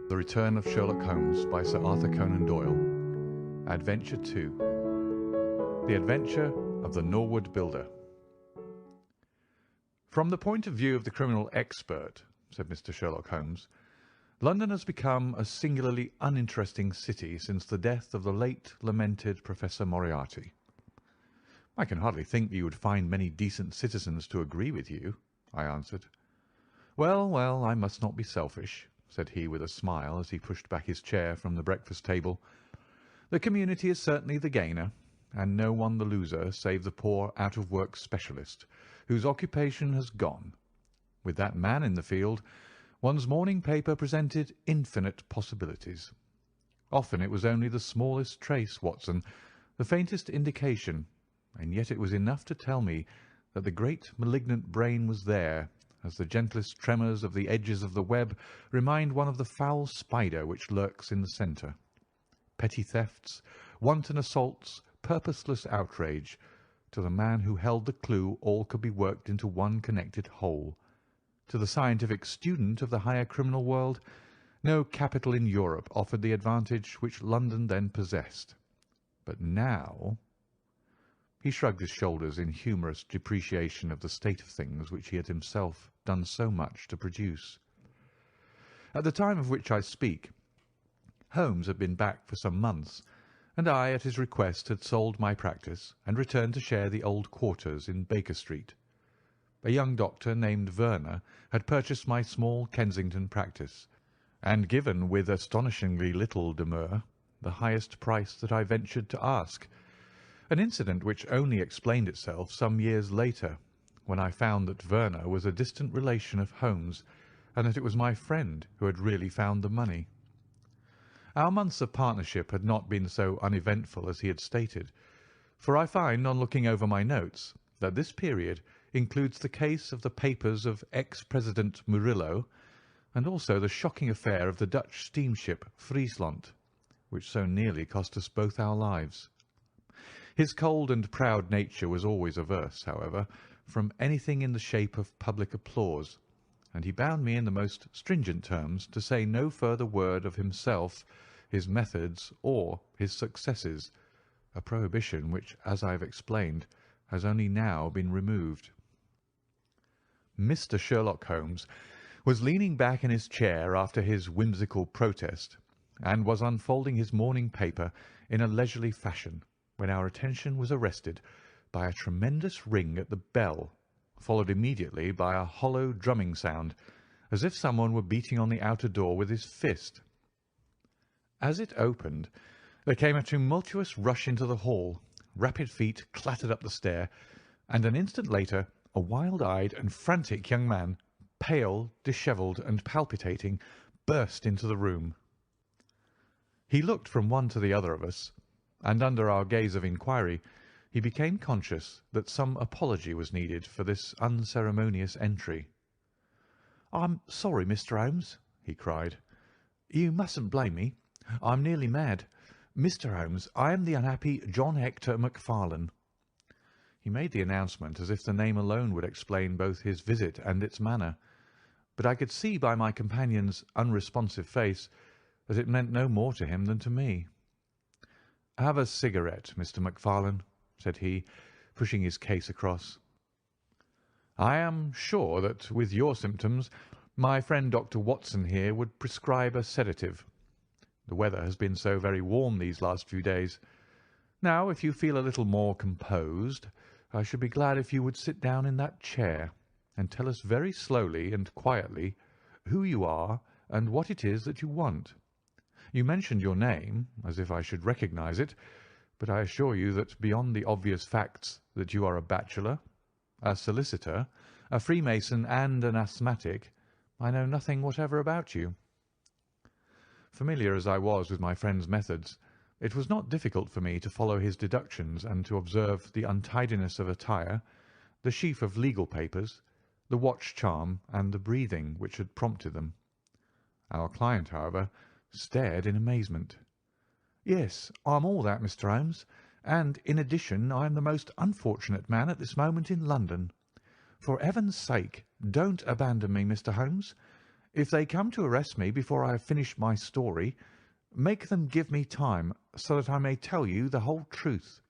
The Return of Sherlock Holmes by Sir Arthur Conan Doyle. Adventure 2. The Adventure of the Norwood Builder. From the point of view of the criminal expert, said Mr. Sherlock Holmes, London has become a singularly uninteresting city since the death of the late lamented Professor Moriarty. I can hardly think that you would find many decent citizens to agree with you, I answered. Well, well, I must not be selfish, said he with a smile as he pushed back his chair from the breakfast table. The community is certainly the gainer, and no one the loser save the poor out-of-work specialist, whose occupation has gone. With that man in the field, one's morning paper presented infinite possibilities. Often it was only the smallest trace, Watson, the faintest indication, and yet it was enough to tell me that the great malignant brain was there, as the gentlest tremors of the edges of the web remind one of the foul spider which lurks in the centre. Petty thefts, wanton assaults, purposeless outrage. To the man who held the clue, all could be worked into one connected whole. To the scientific student of the higher criminal world, no capital in Europe offered the advantage which London then possessed. But now— He shrugged his shoulders in humorous depreciation of the state of things which he had himself done so much to produce. At the time of which I speak, Holmes had been back for some months, and I, at his request, had sold my practice and returned to share the old quarters in Baker Street. A young doctor named Verner had purchased my small Kensington practice, and given with astonishingly little demur the highest price that I ventured to ask, an incident which only explained itself some years later, when I found that Verner was a distant relation of Holmes, and that it was my friend who had really found the money. Our months of partnership had not been so uneventful as he had stated, for I find, on looking over my notes, that this period includes the case of the papers of ex-President Murillo, and also the shocking affair of the Dutch steamship Friesland, which so nearly cost us both our lives. His cold and proud nature was always averse, however, from anything in the shape of public applause, and he bound me in the most stringent terms to say no further word of himself, his methods, or his successes, a prohibition which, as I have explained, has only now been removed. Mr. Sherlock Holmes was leaning back in his chair after his whimsical protest, and was unfolding his morning paper in a leisurely fashion, when our attention was arrested by a tremendous ring at the bell, followed immediately by a hollow drumming sound, as if someone were beating on the outer door with his fist. As it opened, there came a tumultuous rush into the hall, rapid feet clattered up the stair, and an instant later a wild-eyed and frantic young man, pale, dishevelled, and palpitating, burst into the room. He looked from one to the other of us, and under our gaze of inquiry he became conscious that some apology was needed for this unceremonious entry. "I'm sorry, Mr. Holmes," he cried. "You mustn't blame me. I'm nearly mad. Mr. Holmes, I am the unhappy John Hector Macfarlane." He made the announcement as if the name alone would explain both his visit and its manner, but I could see by my companion's unresponsive face that it meant no more to him than to me. "Have a cigarette, Mr. Macfarlane," said he, pushing his case across. "I am sure that with your symptoms my friend Dr. Watson here would prescribe a sedative. The weather has been so very warm these last few days. Now, if you feel a little more composed, I should be glad if you would sit down in that chair and tell us very slowly and quietly who you are and what it is that you want. You mentioned your name, as if I should recognize it, but I assure you that beyond the obvious facts that you are a bachelor, a solicitor, a Freemason, and an asthmatic, I know nothing whatever about you." Familiar as I was with my friend's methods, it was not difficult for me to follow his deductions and to observe the untidiness of attire, the sheaf of legal papers, the watch charm, and the breathing which had prompted them. Our client, however, stared in amazement. "Yes, I'm all that, Mr. Holmes, and in addition I am the most unfortunate man at this moment in London. For heaven's sake, don't abandon me, Mr. Holmes. If they come to arrest me before I have finished my story, make them give me time so that I may tell you the whole truth.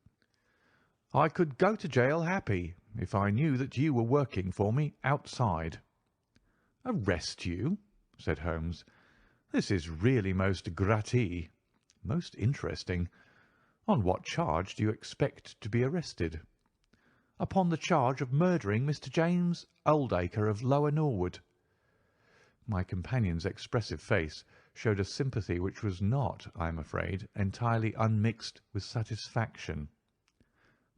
I could go to jail happy if I knew that you were working for me outside." "Arrest you?" said Holmes. "This is really most gratis, most interesting. On what charge do you expect to be arrested?" "Upon the charge of murdering Mr. James Oldacre of Lower Norwood." My companion's expressive face showed a sympathy which was not, I am afraid, entirely unmixed with satisfaction.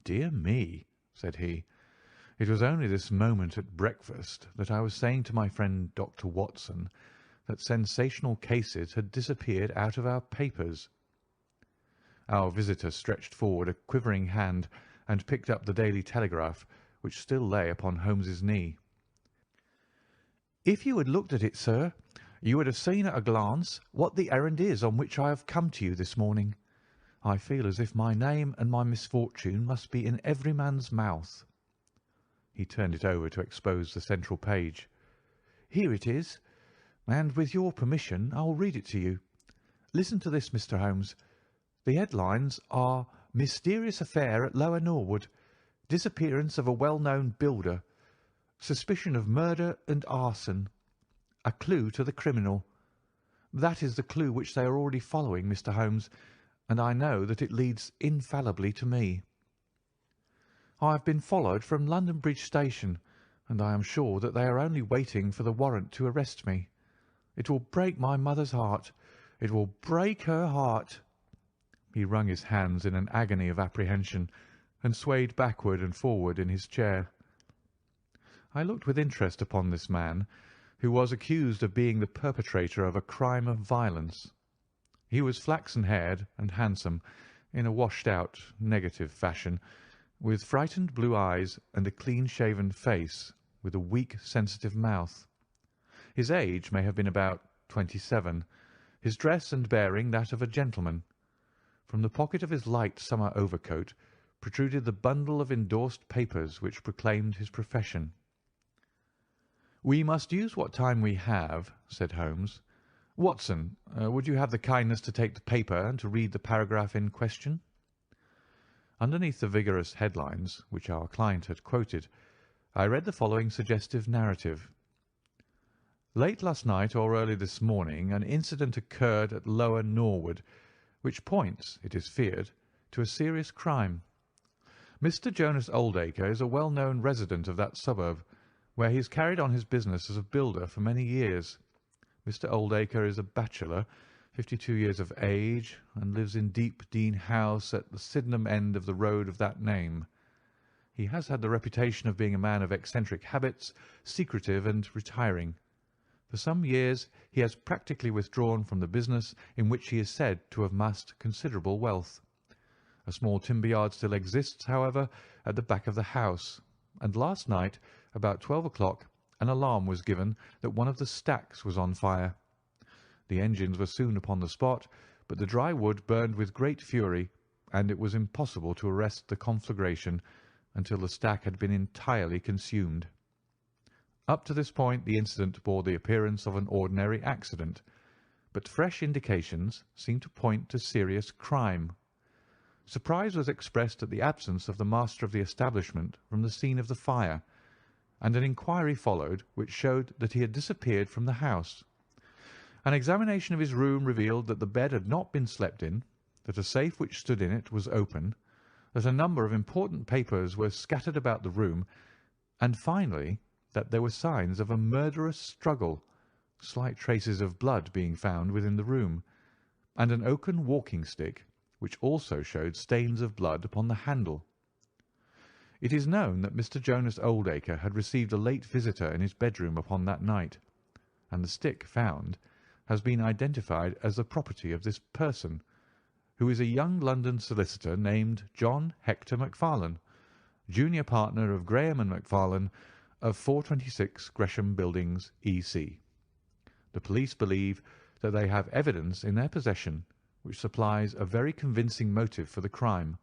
"Dear me," said he, "it was only this moment at breakfast that I was saying to my friend Dr. Watson that sensational cases had disappeared out of our papers." Our visitor stretched forward a quivering hand and picked up the Daily Telegraph, which still lay upon Holmes's knee. "If you had looked at it, sir, you would have seen at a glance what the errand is on which I have come to you this morning. I feel as if my name and my misfortune must be in every man's mouth." He turned it over to expose the central page. "Here it is, and with your permission I will read it to you. Listen to this, Mr. Holmes. The headlines are 'Mysterious Affair at Lower Norwood. Disappearance of a well-known builder. Suspicion of murder and arson. A clue to the criminal.' That is the clue which they are already following, Mr. Holmes, and I know that it leads infallibly to me. I have been followed from London Bridge Station, and I am sure that they are only waiting for the warrant to arrest me. It will break my mother's heart. It will break her heart." He wrung his hands in an agony of apprehension, and swayed backward and forward in his chair. I looked with interest upon this man, who was accused of being the perpetrator of a crime of violence. He was flaxen-haired and handsome, in a washed-out, negative fashion, with frightened blue eyes and a clean-shaven face, with a weak, sensitive mouth. His age may have been about 27, his dress and bearing that of a gentleman. From the pocket of his light summer overcoat protruded the bundle of endorsed papers which proclaimed his profession. "We must use what time we have," said Holmes. "Watson, would you have the kindness to take the paper and to read the paragraph in question?" Underneath the vigorous headlines which our client had quoted, I read the following suggestive narrative. "Late last night or early this morning an incident occurred at Lower Norwood, which points, it is feared, to a serious crime. Mr. Jonas Oldacre is a well-known resident of that suburb, where he has carried on his business as a builder for many years. Mr. Oldacre is a bachelor, 52 years of age, and lives in Deep Dean House at the Sydenham end of the road of that name. He has had the reputation of being a man of eccentric habits, secretive and retiring. For some years he has practically withdrawn from the business in which he is said to have amassed considerable wealth. A small timber yard still exists, however, at the back of the house, and last night, about 12 o'clock, an alarm was given that one of the stacks was on fire. The engines were soon upon the spot, but the dry wood burned with great fury, and it was impossible to arrest the conflagration until the stack had been entirely consumed. Up to this point the incident bore the appearance of an ordinary accident, but fresh indications seemed to point to serious crime. Surprise was expressed at the absence of the master of the establishment from the scene of the fire, and an inquiry followed which showed that he had disappeared from the house. An examination of his room revealed that the bed had not been slept in, that a safe which stood in it was open, that a number of important papers were scattered about the room, and finally that there were signs of a murderous struggle, slight traces of blood being found within the room, and an oaken walking-stick, which also showed stains of blood upon the handle. It is known that Mr. Jonas Oldacre had received a late visitor in his bedroom upon that night, and the stick found has been identified as the property of this person, who is a young London solicitor named John Hector Macfarlane, junior partner of Graham and Macfarlane, of 426 Gresham Buildings, E.C. The police believe that they have evidence in their possession which supplies a very convincing motive for the crime,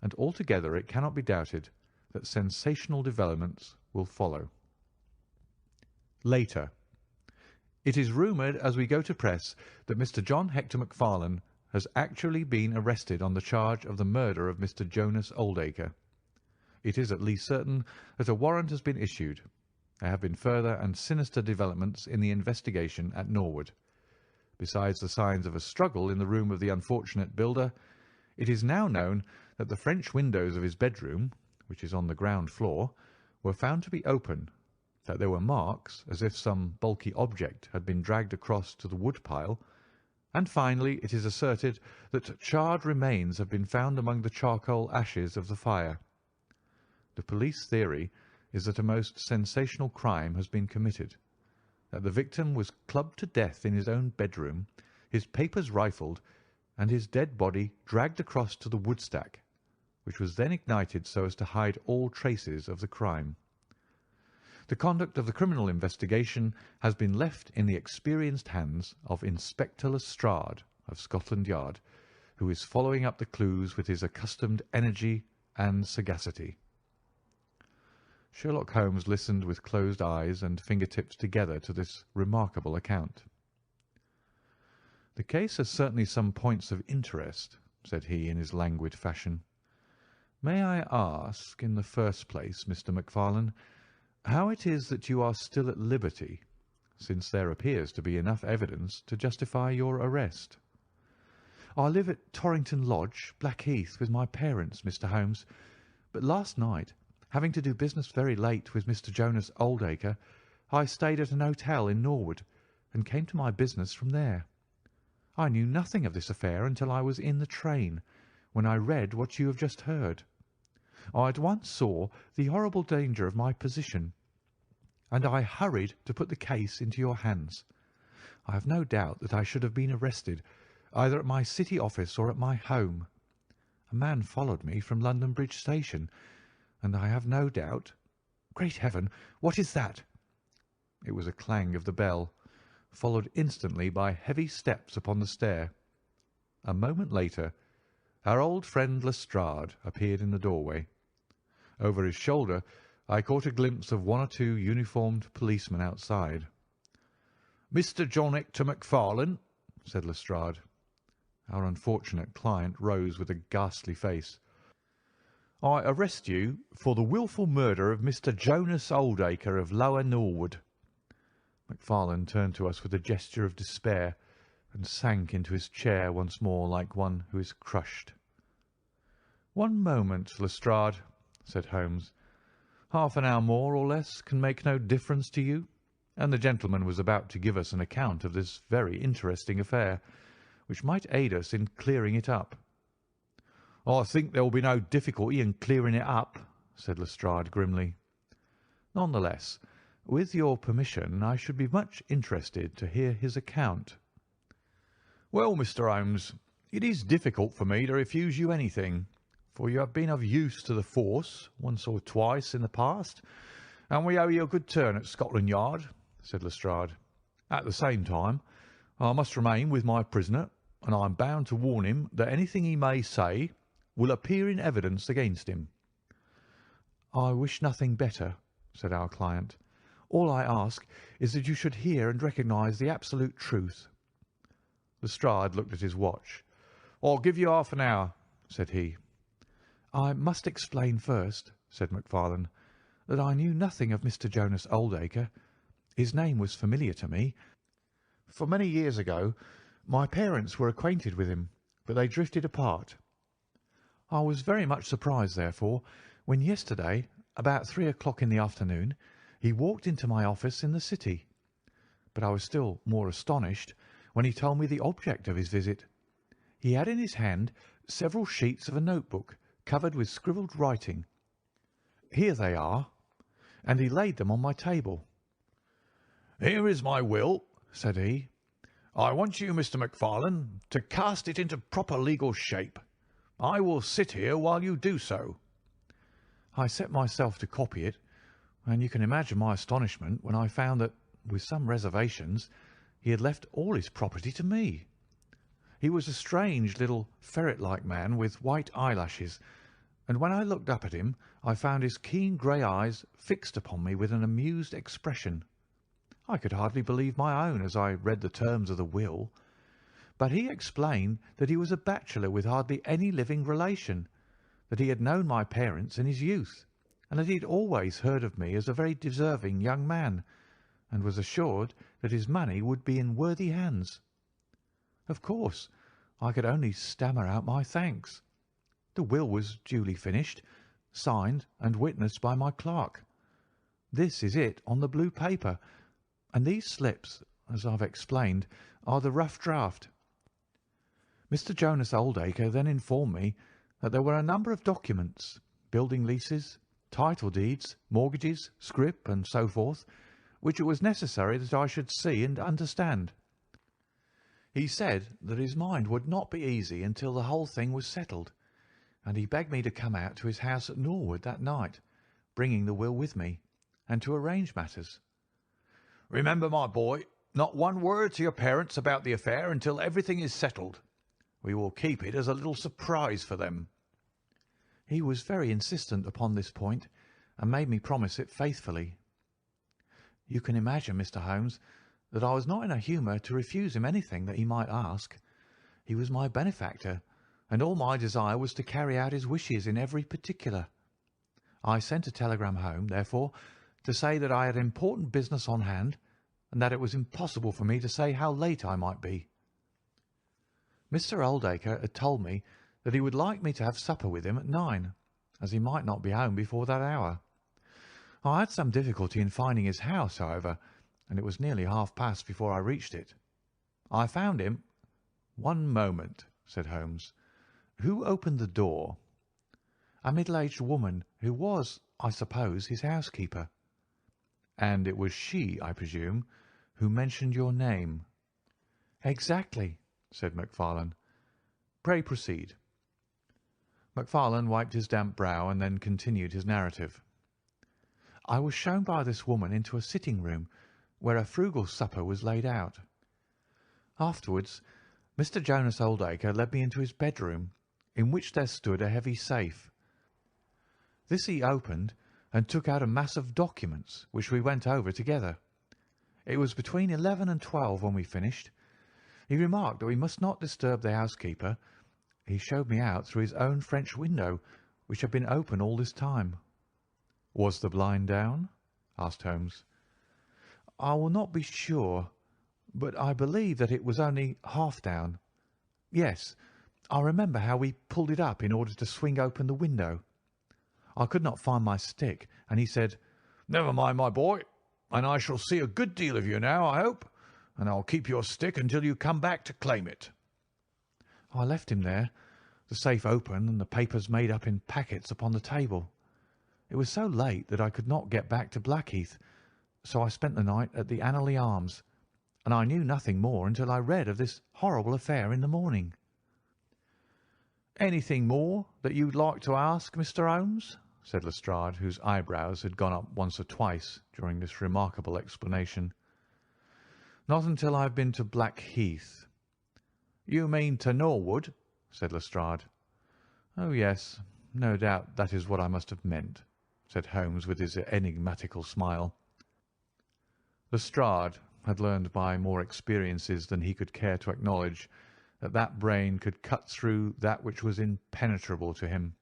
and altogether it cannot be doubted that sensational developments will follow. Later. It is rumoured as we go to press that Mr. John Hector MacFarlane has actually been arrested on the charge of the murder of Mr. Jonas Oldacre. It is at least certain that a warrant has been issued. There have been further and sinister developments in the investigation at Norwood. Besides the signs of a struggle in the room of the unfortunate builder, it is now known that the French windows of his bedroom, which is on the ground floor, were found to be open, that there were marks as if some bulky object had been dragged across to the wood pile, and finally it is asserted that charred remains have been found among the charcoal ashes of the fire. The police theory is that a most sensational crime has been committed, that the victim was clubbed to death in his own bedroom, his papers rifled, and his dead body dragged across to the woodstack, which was then ignited so as to hide all traces of the crime. The conduct of the criminal investigation has been left in the experienced hands of Inspector Lestrade of Scotland Yard, who is following up the clues with his accustomed energy and sagacity. Sherlock Holmes listened with closed eyes and fingertips together to this remarkable account. "The case has certainly some points of interest," said he in his languid fashion. "May I ask, in the first place, Mr. MacFarlane, how it is that you are still at liberty, since there appears to be enough evidence to justify your arrest?" "I live at Torrington Lodge, Blackheath, with my parents, Mr. Holmes, but last night, having to do business very late with Mr. Jonas Oldacre, I stayed at an hotel in Norwood, and came to my business from there. I knew nothing of this affair until I was in the train, when I read what you have just heard. I at once saw the horrible danger of my position, and I hurried to put the case into your hands. I have no doubt that I should have been arrested, either at my city office or at my home. A man followed me from London Bridge Station, and I have no doubt— Great Heaven, what is that?" It was a clang of the bell, followed instantly by heavy steps upon the stair. A moment later, our old friend Lestrade appeared in the doorway. Over his shoulder I caught a glimpse of one or two uniformed policemen outside. "Mr. John Hector MacFarlane," said Lestrade. Our unfortunate client rose with a ghastly face. "I arrest you for the wilful murder of Mr. Jonas Oldacre of Lower Norwood." MacFarlane turned to us with a gesture of despair, and sank into his chair once more like one who is crushed. "One moment, Lestrade," said Holmes. "Half an hour more or less can make no difference to you, and the gentleman was about to give us an account of this very interesting affair, which might aid us in clearing it up." "I think there will be no difficulty in clearing it up," said Lestrade grimly. "None the less, with your permission, I should be much interested to hear his account." "Well, Mr. Holmes, it is difficult for me to refuse you anything, for you have been of use to the force once or twice in the past, and we owe you a good turn at Scotland Yard," said Lestrade. "At the same time, I must remain with my prisoner, and I am bound to warn him that anything he may say will appear in evidence against him." "I wish nothing better," said our client. "All I ask is that you should hear and recognise the absolute truth." Lestrade looked at his watch. "I'll give you half an hour," said he. "I must explain first," said MacFarlane, "that I knew nothing of Mr. Jonas Oldacre. His name was familiar to me, for many years ago my parents were acquainted with him, but they drifted apart. I was very much surprised, therefore, when yesterday, about 3 o'clock in the afternoon, he walked into my office in the City. But I was still more astonished when he told me the object of his visit. He had in his hand several sheets of a notebook covered with scribbled writing. Here they are, and he laid them on my table. "Here is my will," said he. "I want you, Mr. MacFarlane, to cast it into proper legal shape. I will sit here while you do so." I set myself to copy it, and you can imagine my astonishment when I found that, with some reservations, he had left all his property to me. He was a strange little ferret-like man with white eyelashes, and when I looked up at him I found his keen grey eyes fixed upon me with an amused expression. I could hardly believe my own as I read the terms of the will, but he explained that he was a bachelor with hardly any living relation, that he had known my parents in his youth, and that he had always heard of me as a very deserving young man, and was assured that his money would be in worthy hands. Of course, I could only stammer out my thanks. The will was duly finished, signed and witnessed by my clerk. This is it on the blue paper, and these slips, as I've explained, are the rough draft. Mr. Jonas Oldacre then informed me that there were a number of documents, building leases, title deeds, mortgages, scrip, and so forth, which it was necessary that I should see and understand. He said that his mind would not be easy until the whole thing was settled, and he begged me to come out to his house at Norwood that night, bringing the will with me, and to arrange matters. "Remember, my boy, not one word to your parents about the affair until everything is settled. We will keep it as a little surprise for them." He was very insistent upon this point, and made me promise it faithfully. You can imagine, Mr. Holmes, that I was not in a humour to refuse him anything that he might ask. He was my benefactor, and all my desire was to carry out his wishes in every particular. I sent a telegram home, therefore, to say that I had important business on hand, and that it was impossible for me to say how late I might be. Mr. Oldacre had told me that he would like me to have supper with him at 9, as he might not be home before that hour. I had some difficulty in finding his house, however, and it was nearly half-past before I reached it. I found him— "One moment," said Holmes. "Who opened the door?" "A middle-aged woman who was, I suppose, his housekeeper." "And it was she, I presume, who mentioned your name?" "Exactly," said MacFarlane. "Pray proceed." MacFarlane wiped his damp brow and then continued his narrative. "I was shown by this woman into a sitting-room where a frugal supper was laid out. Afterwards, Mr. Jonas Oldacre led me into his bedroom, in which there stood a heavy safe. This he opened and took out a mass of documents, which we went over together. It was between 11 and 12 when we finished. He remarked that we must not disturb the housekeeper. He showed me out through his own French window, which had been open all this time." "Was the blind down?" asked Holmes. "I will not be sure, but I believe that it was only half down. Yes, I remember how we pulled it up in order to swing open the window. I could not find my stick, and he said, 'Never mind, my boy, and I shall see a good deal of you now, I hope, and I'll keep your stick until you come back to claim it.' I left him there, the safe open and the papers made up in packets upon the table. It was so late that I could not get back to Blackheath, so I spent the night at the Annerley Arms, and I knew nothing more until I read of this horrible affair in the morning." "Anything more that you'd like to ask, Mr. Holmes?" said Lestrade, whose eyebrows had gone up once or twice during this remarkable explanation. "Not until I have been to Blackheath." "You mean to Norwood?" said Lestrade. "Oh, yes, no doubt that is what I must have meant," said Holmes with his enigmatical smile. Lestrade had learned by more experiences than he could care to acknowledge that that brain could cut through that which was impenetrable to him.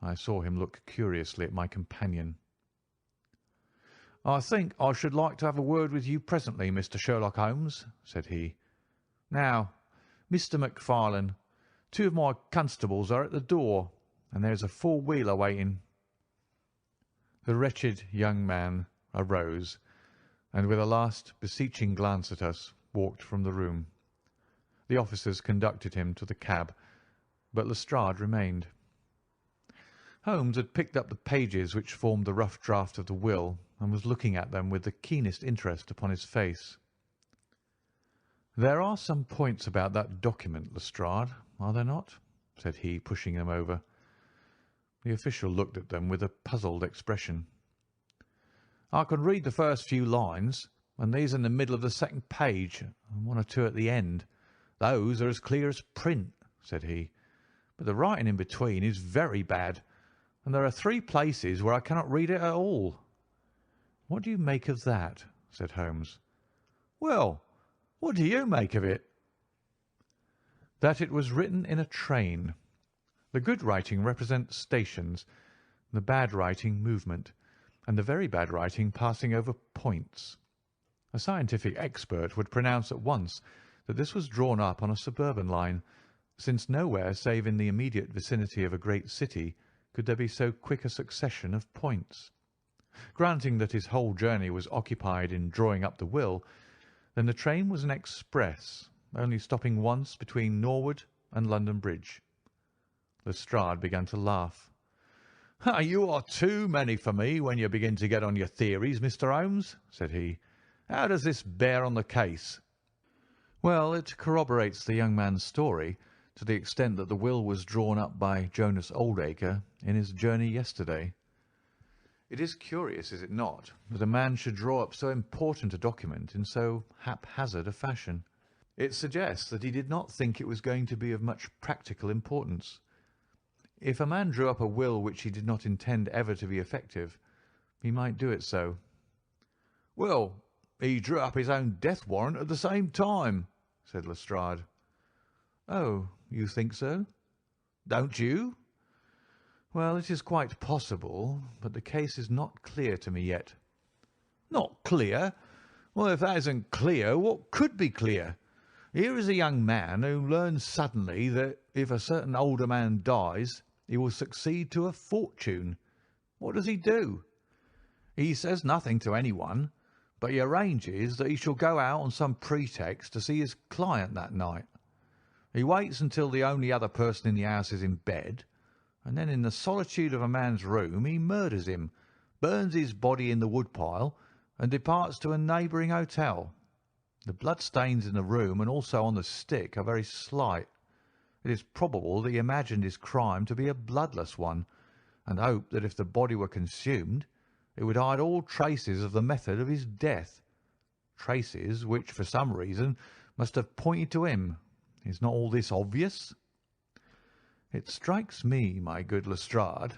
I saw him look curiously at my companion. "I think I should like to have a word with you presently, Mr. Sherlock Holmes," said he. "Now, Mr. MacFarlane, 2 of my constables are at the door, and there's a 4-wheeler waiting." The wretched young man arose, and with a last beseeching glance at us, walked from the room. The officers conducted him to the cab, but Lestrade remained. Holmes had picked up the pages which formed the rough draft of the will, and was looking at them with the keenest interest upon his face. "There are some points about that document, Lestrade, are there not?" said he, pushing them over. The official looked at them with a puzzled expression. "I can read the first few lines, and these in the middle of the second page, and 1 or 2 at the end. Those are as clear as print," said he, "but the writing in between is very bad, and there are 3 places where I cannot read it at all." "What do you make of that?" said Holmes. Well, what do you make of it?" "That it was written in a train. The good writing represents stations, the bad writing movement, and the very bad writing passing over points. A scientific expert would pronounce at once that this was drawn up on a suburban line, since nowhere save in the immediate vicinity of a great city could there be so quick a succession of points. Granting that his whole journey was occupied in drawing up the will, then the train was an express, only stopping once between Norwood and London Bridge." Lestrade began to laugh. "You are too many for me when you begin to get on your theories, Mr. Holmes," said he. "How does this bear on the case?" "Well, it corroborates the young man's story to the extent that the will was drawn up by Jonas Oldacre in his journey yesterday. It is curious, is it not, that a man should draw up so important a document in so haphazard a fashion? It suggests that he did not think it was going to be of much practical importance. If a man drew up a will which he did not intend ever to be effective, he might do it so." "Well, he drew up his own death warrant at the same time," said Lestrade. "Oh, you think so?" "Don't you?" "Well, it is quite possible, but the case is not clear to me yet." "Not clear? Well, if that isn't clear, what could be clear? Here is a young man who learns suddenly that if a certain older man dies, he will succeed to a fortune. What does he do? He says nothing to anyone, but he arranges that he shall go out on some pretext to see his client that night. He waits until the only other person in the house is in bed, and then in the solitude of a man's room he murders him, burns his body in the woodpile, and departs to a neighbouring hotel. The bloodstains in the room and also on the stick are very slight. It is probable that he imagined his crime to be a bloodless one, and hoped that if the body were consumed, it would hide all traces of the method of his death, traces which, for some reason, must have pointed to him. Is not all this obvious?" "It strikes me, my good Lestrade,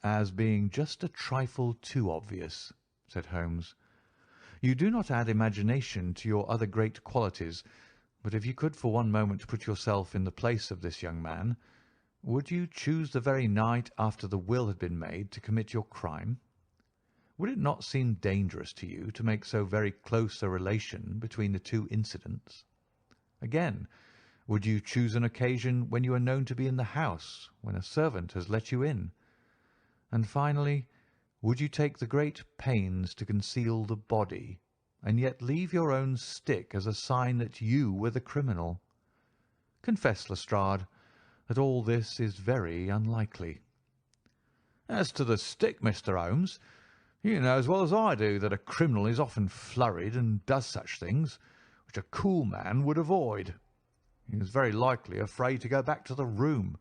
as being just a trifle too obvious," said Holmes. "You do not add imagination to your other great qualities, but if you could for one moment put yourself in the place of this young man, would you choose the very night after the will had been made to commit your crime? Would it not seem dangerous to you to make so very close a relation between the two incidents? Again, would you choose an occasion when you are known to be in the house, when a servant has let you in? And finally, would you take the great pains to conceal the body, and yet leave your own stick as a sign that you were the criminal? Confess, Lestrade, that all this is very unlikely." "As to the stick, Mr. Holmes, you know as well as I do that a criminal is often flurried and does such things, which a cool man would avoid. He was very likely afraid to go back to the room.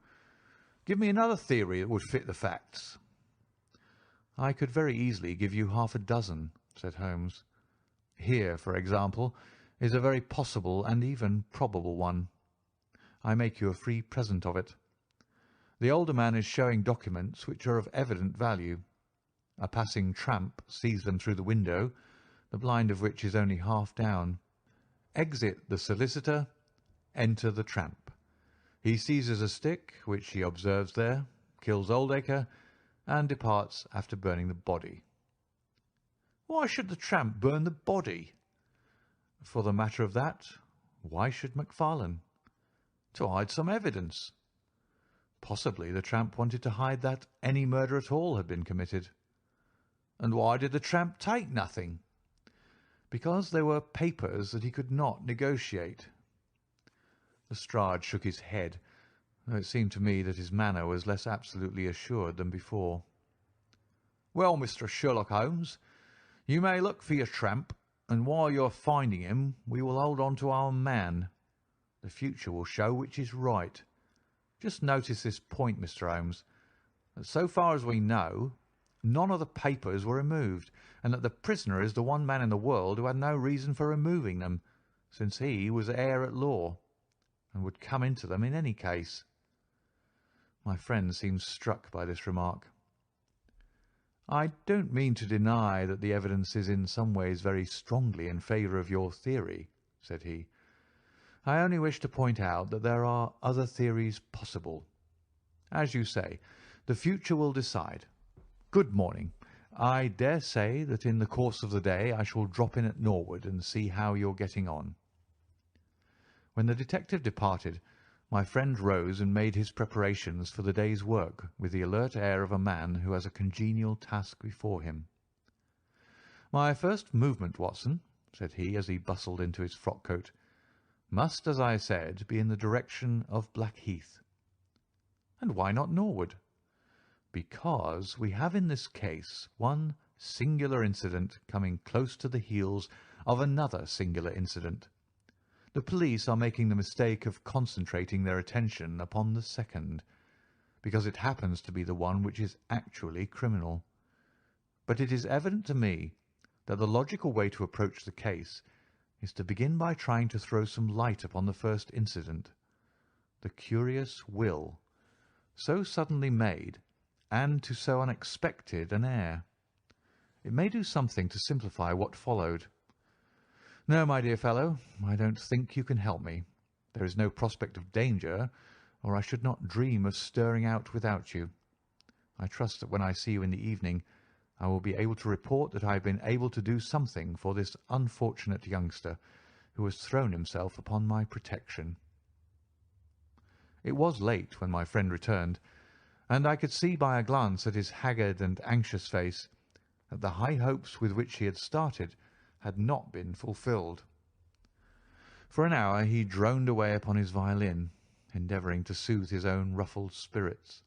Give me another theory that would fit the facts." "I could very easily give you half a dozen," said Holmes. "Here, for example, is a very possible and even probable one. I make you a free present of it. The older man is showing documents which are of evident value. A passing tramp sees them through the window, the blind of which is only half down. Exit the solicitor, enter the tramp. He seizes a stick, which he observes there, kills Oldacre, and departs after burning the body." "Why should the tramp burn the body?" "For the matter of that, why should Macfarlane?" "To hide some evidence." "Possibly the tramp wanted to hide that any murder at all had been committed." "And why did the tramp take nothing?" "Because there were papers that he could not negotiate." Lestrade shook his head, though it seemed to me that his manner was less absolutely assured than before. "Well, Mr. Sherlock Holmes, you may look for your tramp, and while you are finding him we will hold on to our man. The future will show which is right. Just notice this point, Mr. Holmes, that so far as we know, none of the papers were removed, and that the prisoner is the one man in the world who had no reason for removing them, since he was heir at law, and would come into them in any case." My friend seemed struck by this remark. "I don't mean to deny that the evidence is in some ways very strongly in favour of your theory," said he. "I only wish to point out that there are other theories possible. As you say, the future will decide. Good morning. I dare say that in the course of the day I shall drop in at Norwood and see how you're getting on." When the detective departed, my friend rose and made his preparations for the day's work with the alert air of a man who has a congenial task before him. "My first movement, Watson," said he as he bustled into his frock-coat, "must, as I said, be in the direction of Blackheath." "And why not Norwood?" "Because we have in this case one singular incident coming close to the heels of another singular incident. The police are making the mistake of concentrating their attention upon the second, because it happens to be the one which is actually criminal. But it is evident to me that the logical way to approach the case is to begin by trying to throw some light upon the first incident, the curious will, so suddenly made, and to so unexpected an heir. It may do something to simplify what followed. No, my dear fellow, I don't think you can help me. There is no prospect of danger, or I should not dream of stirring out without you. I trust that when I see you in the evening, I will be able to report that I have been able to do something for this unfortunate youngster who has thrown himself upon my protection." It was late when my friend returned, and I could see by a glance at his haggard and anxious face that the high hopes with which he had started had not been fulfilled. For an hour he droned away upon his violin, endeavouring to soothe his own ruffled spirits.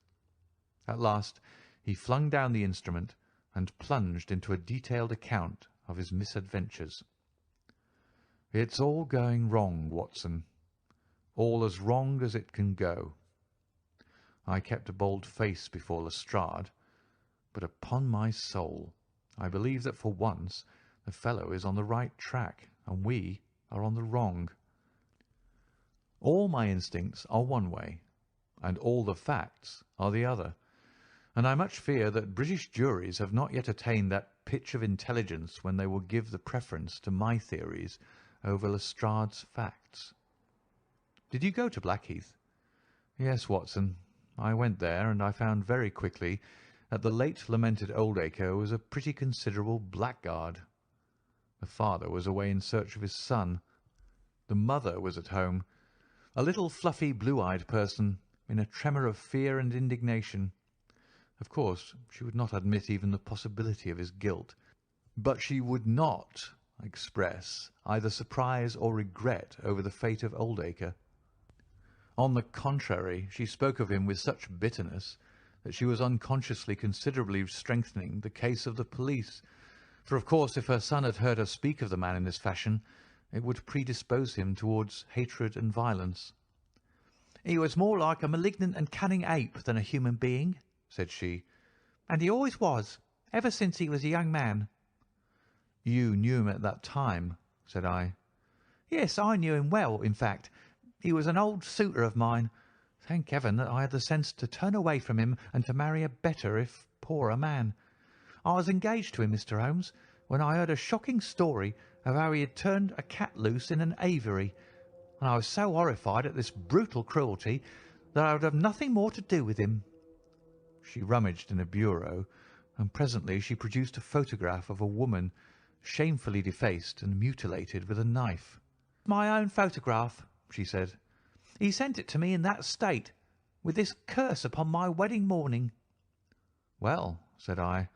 At last he flung down the instrument and plunged into a detailed account of his misadventures. "It's all going wrong, Watson, all as wrong as it can go. I kept a bold face before Lestrade, but upon my soul, I believe that for once the fellow is on the right track and we are on the wrong. All my instincts are one way, and all the facts are the other, and I much fear that British juries have not yet attained that pitch of intelligence when they will give the preference to my theories over Lestrade's facts. Did you go to Blackheath?" "Yes, Watson. I went there, and I found very quickly that the late lamented Oldacre was a pretty considerable blackguard. The father was away in search of his son. The mother was at home, a little fluffy blue-eyed person in a tremor of fear and indignation. Of course, she would not admit even the possibility of his guilt, but she would not express either surprise or regret over the fate of Oldacre. On the contrary, she spoke of him with such bitterness that she was unconsciously considerably strengthening the case of the police, for of course if her son had heard her speak of the man in this fashion, it would predispose him towards hatred and violence. "He was more like a malignant and cunning ape than a human being," said she, "and he always was, ever since he was a young man." "You knew him at that time?" said I. "Yes, I knew him well, in fact. He was an old suitor of mine. Thank heaven that I had the sense to turn away from him and to marry a better, if poorer, man. I was engaged to him, Mr. Holmes, when I heard a shocking story of how he had turned a cat loose in an aviary, and I was so horrified at this brutal cruelty that I would have nothing more to do with him." She rummaged in a bureau, and presently she produced a photograph of a woman shamefully defaced and mutilated with a knife. "My own photograph," she said. "He sent it to me in that state, with this curse upon my wedding morning." "Well," said I,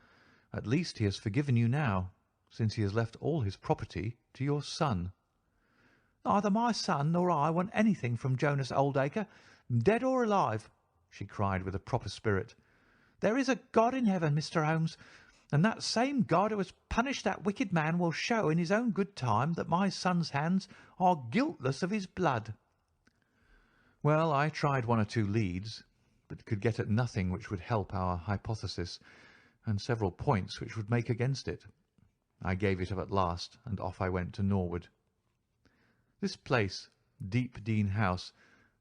"at least he has forgiven you now, since he has left all his property to your son." "Neither my son nor I want anything from Jonas Oldacre, dead or alive," she cried with a proper spirit. "There is a God in heaven, Mr. Holmes, and that same God who has punished that wicked man will show in his own good time that my son's hands are guiltless of his blood." Well, I tried one or two leads, but could get at nothing which would help our hypothesis, and several points which would make against it. I gave it up at last, and off I went to Norwood. This place, Deep Dean House,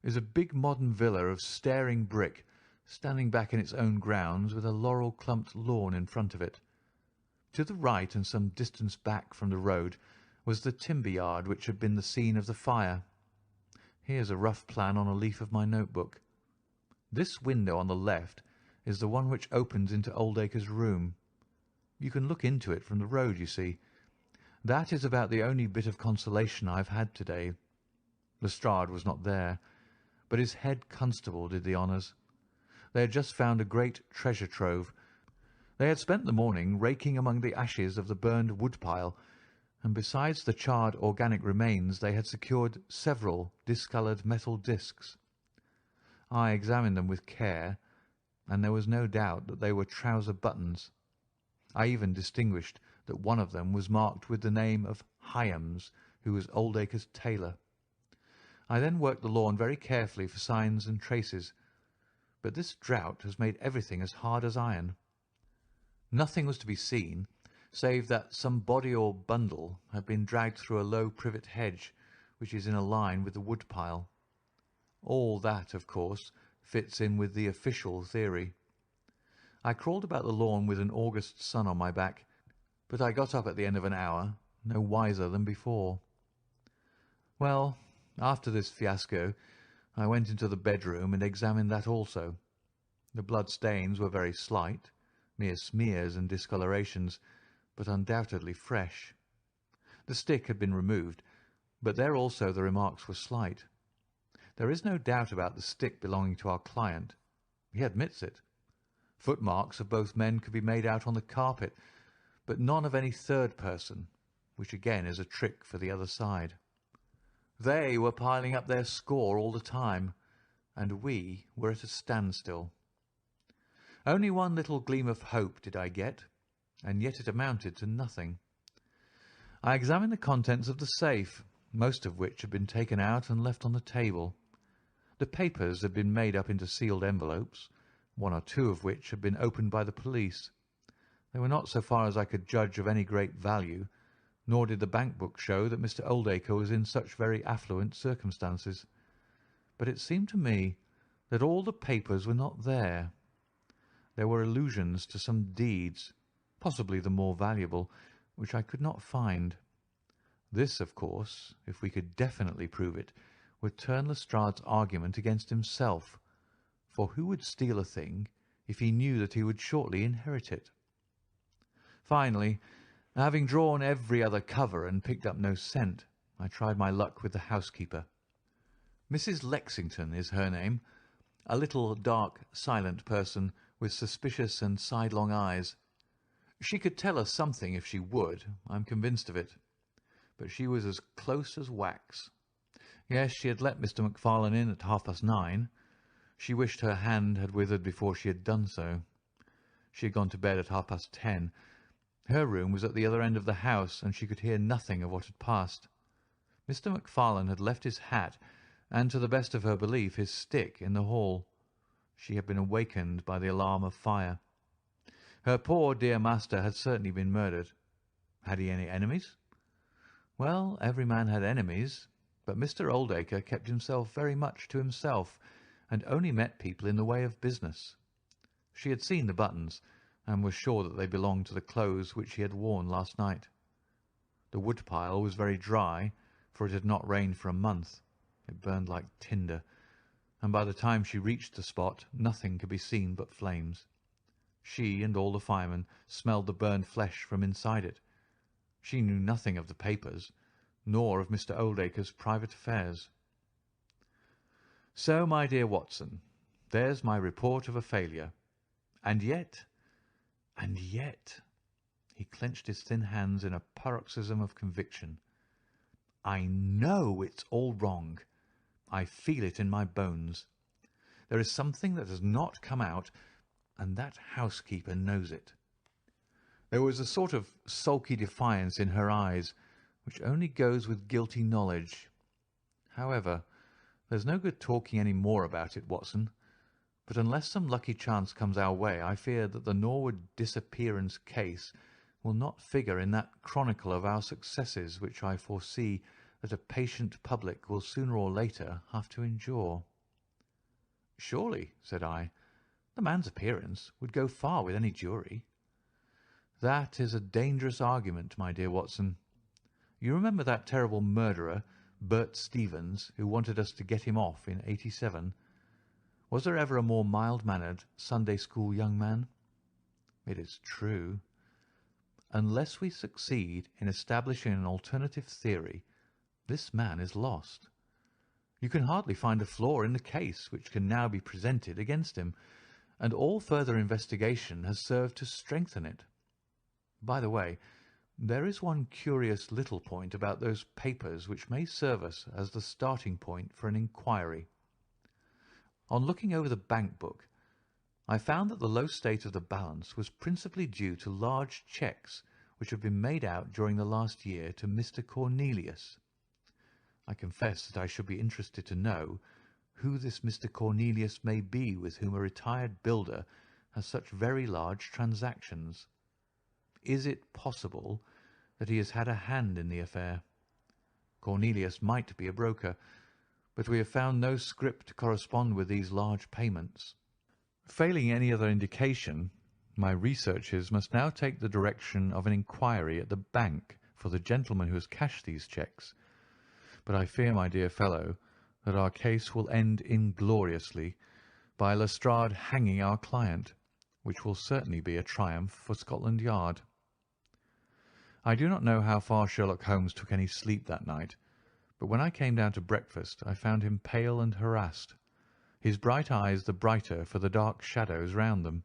is a big modern villa of staring brick, standing back in its own grounds with a laurel-clumped lawn in front of it. To the right and some distance back from the road was the timber yard which had been the scene of the fire. Here's a rough plan on a leaf of my notebook. This window on the left is the one which opens into Oldacre's room. You can look into it from the road, you see. That is about the only bit of consolation I have had to-day. Lestrade was not there, but his head constable did the honours. They had just found a great treasure trove. They had spent the morning raking among the ashes of the burned wood-pile, and besides the charred organic remains they had secured several discoloured metal discs. I examined them with care, and there was no doubt that they were trouser buttons. I even distinguished that one of them was marked with the name of Hyams, who was Oldacre's tailor. I then worked the lawn very carefully for signs and traces, but this drought has made everything as hard as iron. Nothing was to be seen, save that some body or bundle had been dragged through a low privet hedge, which is in a line with the wood-pile. All that, of course, fits in with the official theory. I crawled about the lawn with an August sun on my back, but I got up at the end of an hour, no wiser than before. Well, after this fiasco, I went into the bedroom and examined that also. The blood stains were very slight, mere smears and discolorations, but undoubtedly fresh. The stick had been removed, but there also the remarks were slight. There is no doubt about the stick belonging to our client. He admits it. Footmarks of both men could be made out on the carpet, but none of any third person, which again is a trick for the other side. They were piling up their score all the time, and we were at a standstill. Only one little gleam of hope did I get, and yet it amounted to nothing. I examined the contents of the safe, most of which had been taken out and left on the table. The papers had been made up into sealed envelopes, one or two of which had been opened by the police. They were not, so far as I could judge, of any great value, nor did the bank book show that Mr. Oldacre was in such very affluent circumstances. But it seemed to me that all the papers were not there. There were allusions to some deeds, possibly the more valuable, which I could not find. This, of course, if we could definitely prove it, would turn Lestrade's argument against himself, for who would steal a thing if he knew that he would shortly inherit it? Finally, having drawn every other cover and picked up no scent, I tried my luck with the housekeeper. Mrs. Lexington is her name, a little dark, silent person with suspicious and sidelong eyes. She could tell us something if she would, I'm convinced of it, but she was as close as wax. Yes, she had let Mr. MacFarlane in at 9:30. She wished her hand had withered before she had done so. She had gone to bed at 10:30. Her room was at the other end of the house, and she could hear nothing of what had passed. Mr. MacFarlane had left his hat, and, to the best of her belief, his stick in the hall. She had been awakened by the alarm of fire. Her poor dear master had certainly been murdered. Had he any enemies? Well, every man had enemies, but Mr. Oldacre kept himself very much to himself, and only met people in the way of business. She had seen the buttons, and was sure that they belonged to the clothes which he had worn last night. The wood-pile was very dry, for it had not rained for a month. It burned like tinder, and by the time she reached the spot nothing could be seen but flames. She and all the firemen smelled the burned flesh from inside it. She knew nothing of the papers, nor of Mr. Oldacre's private affairs. So, my dear Watson, there's my report of a failure. And yet, he clenched his thin hands in a paroxysm of conviction. I know it's all wrong. I feel it in my bones. There is something that has not come out, and that housekeeper knows it. There was a sort of sulky defiance in her eyes, which only goes with guilty knowledge. However, there's no good talking any more about it, Watson, but unless some lucky chance comes our way, I fear that the Norwood disappearance case will not figure in that chronicle of our successes which I foresee that a patient public will sooner or later have to endure. Surely, said I, The man's appearance would go far with any jury." "That is a dangerous argument, my dear Watson. You remember that terrible murderer, Bert Stevens, who wanted us to get him off in '87? Was there ever a more mild-mannered Sunday school young man? It is true. Unless we succeed in establishing an alternative theory, this man is lost. You can hardly find a flaw in the case which can now be presented against him, and all further investigation has served to strengthen it. By the way, there is one curious little point about those papers which may serve us as the starting point for an inquiry. On looking over the bank book, I found that the low state of the balance was principally due to large cheques which have been made out during the last year to Mr. Cornelius. I confess that I should be interested to know who this Mr. Cornelius may be with whom a retired builder has such very large transactions. Is it possible that he has had a hand in the affair? Cornelius might be a broker, but we have found no scrip to correspond with these large payments. Failing any other indication, my researches must now take the direction of an inquiry at the bank for the gentleman who has cashed these cheques. But I fear, my dear fellow, that our case will end ingloriously by Lestrade hanging our client, which will certainly be a triumph for Scotland Yard. I do not know how far Sherlock Holmes took any sleep that night, but when I came down to breakfast I found him pale and harassed, his bright eyes the brighter for the dark shadows round them.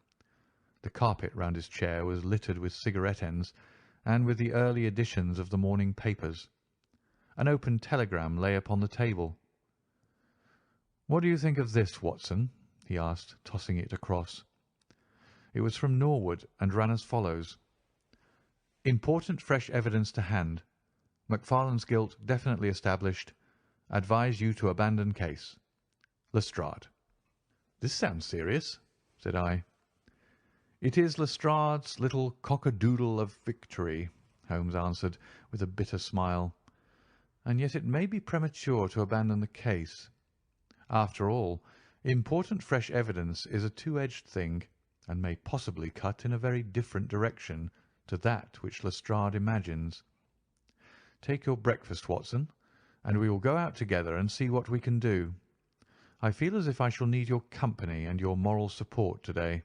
The carpet round his chair was littered with cigarette ends and with the early editions of the morning papers. An open telegram lay upon the table. "What do you think of this, Watson?" he asked, tossing it across. It was from Norwood, and ran as follows: "Important fresh evidence to hand. Macfarlane's guilt definitely established. Advise you to abandon case. Lestrade." "This sounds serious," said I. "It is Lestrade's little cock-a-doodle of victory," Holmes answered, with a bitter smile. "And yet it may be premature to abandon the case. After all, important fresh evidence is a two-edged thing, and may possibly cut in a very different direction to that which Lestrade imagines. Take your breakfast, Watson, and we will go out together and see what we can do. I feel as if I shall need your company and your moral support to-day."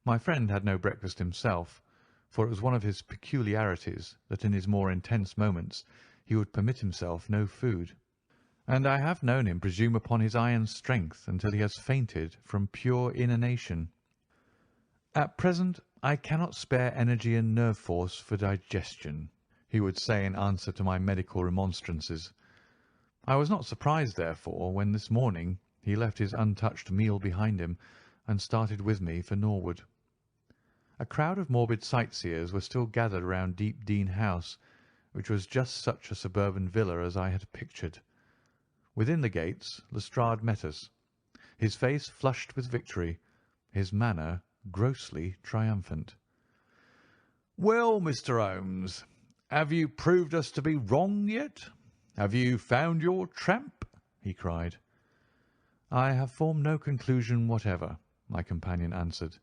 My friend had no breakfast himself, for it was one of his peculiarities that in his more intense moments he would permit himself no food, and I have known him presume upon his iron strength until he has fainted from pure inanition. "At present I cannot spare energy and nerve force for digestion," he would say in answer to my medical remonstrances. I was not surprised, therefore, when this morning he left his untouched meal behind him and started with me for Norwood. A crowd of morbid sightseers were still gathered around Deepdene House, which was just such a suburban villa as I had pictured. Within the gates Lestrade met us, his face flushed with victory, his manner grossly triumphant. "Well, Mr. Holmes, have you proved us to be wrong yet? Have you found your tramp?" he cried. "I have formed no conclusion whatever," my companion answered.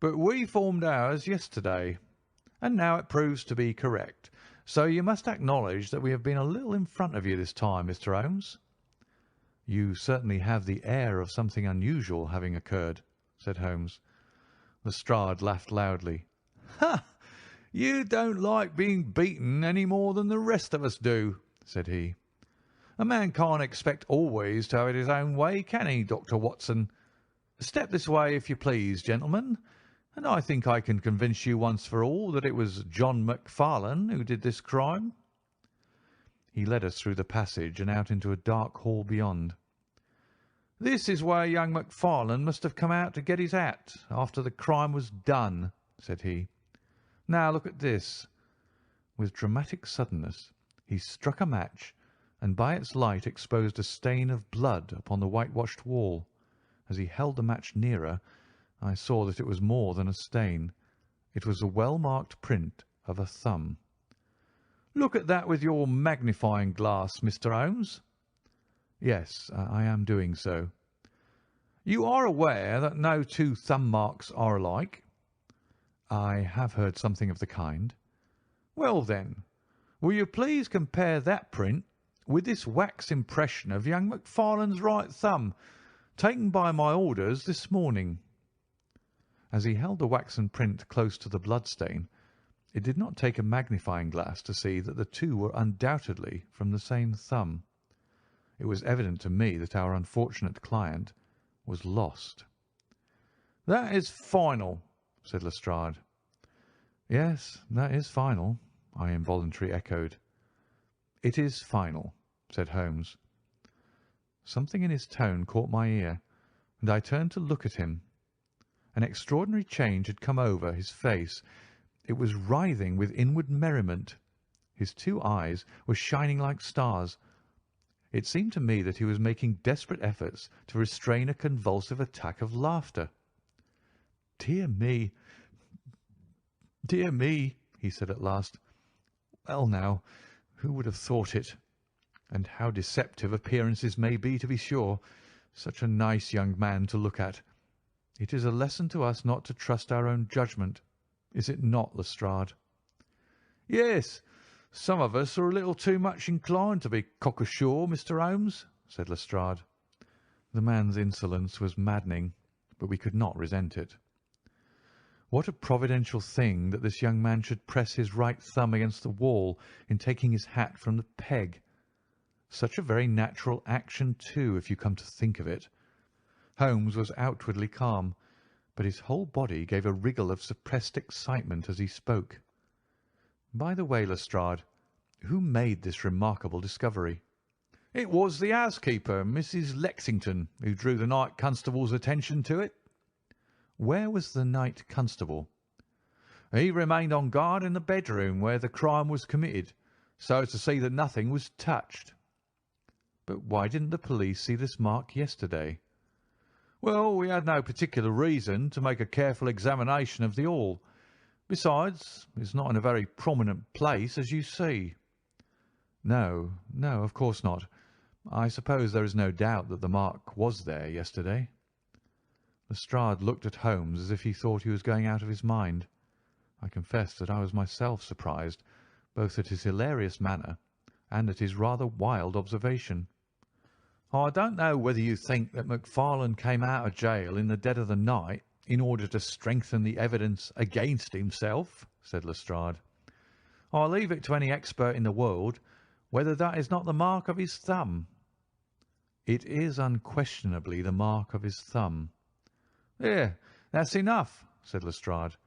"But we formed ours yesterday, and now it proves to be correct. So you must acknowledge that we have been a little in front of you this time, Mr. Holmes." "You certainly have the air of something unusual having occurred," said Holmes. Lestrade laughed loudly. "Ha! You don't like being beaten any more than the rest of us do," said he. "A man can't expect always to have it his own way, can he, Dr. Watson? Step this way, if you please, gentlemen, and I think I can convince you once for all that it was John Macfarlane who did this crime." He led us through the passage and out into a dark hall beyond. "This is where young Macfarlane must have come out to get his hat after the crime was done," said he. "Now look at this." With dramatic suddenness he struck a match, and by its light exposed a stain of blood upon the whitewashed wall. As he held the match nearer, I saw that it was more than a stain. It was a well-marked print of a thumb. "Look at that with your magnifying glass, Mr. Holmes." "Yes, I am doing so." You are aware that no two thumb marks are alike? I have heard something of the kind. Well, then, will you please compare that print with this wax impression of young Macfarlane's right thumb, taken by my orders this morning? As he held the waxen print close to the bloodstain, it did not take a magnifying glass to see that the two were undoubtedly from the same thumb. It was evident to me that our unfortunate client was lost. "That is final," said Lestrade. "Yes, that is final," I involuntarily echoed. "It is final," said Holmes. Something in his tone caught my ear, and I turned to look at him. An extraordinary change had come over his face. It was writhing with inward merriment. His two eyes were shining like stars. It seemed to me that he was making desperate efforts to restrain a convulsive attack of laughter. "Dear me, dear me," he said at last. "Well, now, who would have thought it? And how deceptive appearances may be, to be sure. Such a nice young man to look at. It is a lesson to us not to trust our own judgment, is it not, Lestrade?" "Yes, some of us are a little too much inclined to be cockasure, Mr. Holmes," said Lestrade. The man's insolence was maddening, but we could not resent it. What a providential thing that this young man should press his right thumb against the wall in taking his hat from the peg. Such a very natural action, too, if you come to think of it. Holmes was outwardly calm, but his whole body gave a wriggle of suppressed excitement as he spoke. "By the way, Lestrade, who made this remarkable discovery?" "It was the housekeeper, Mrs. Lexington, who drew the night constable's attention to it." "Where was the night constable?" "He remained on guard in the bedroom where the crime was committed, so as to see that nothing was touched." "But why didn't the police see this mark yesterday?" "Well, we had no particular reason to make a careful examination of the hall. Besides, it's not in a very prominent place, as you see." No, of course not. I suppose there is no doubt that the mark was there yesterday." Lestrade looked at Holmes as if he thought he was going out of his mind. I confess that I was myself surprised, both at his hilarious manner and at his rather wild observation. "I don't know whether you think that Macfarlane came out of jail in the dead of the night in order to strengthen the evidence against himself," said Lestrade. "I leave it to any expert in the world whether that is not the mark of his thumb." "It is unquestionably the mark of his thumb." "There, that's enough," said Lestrade.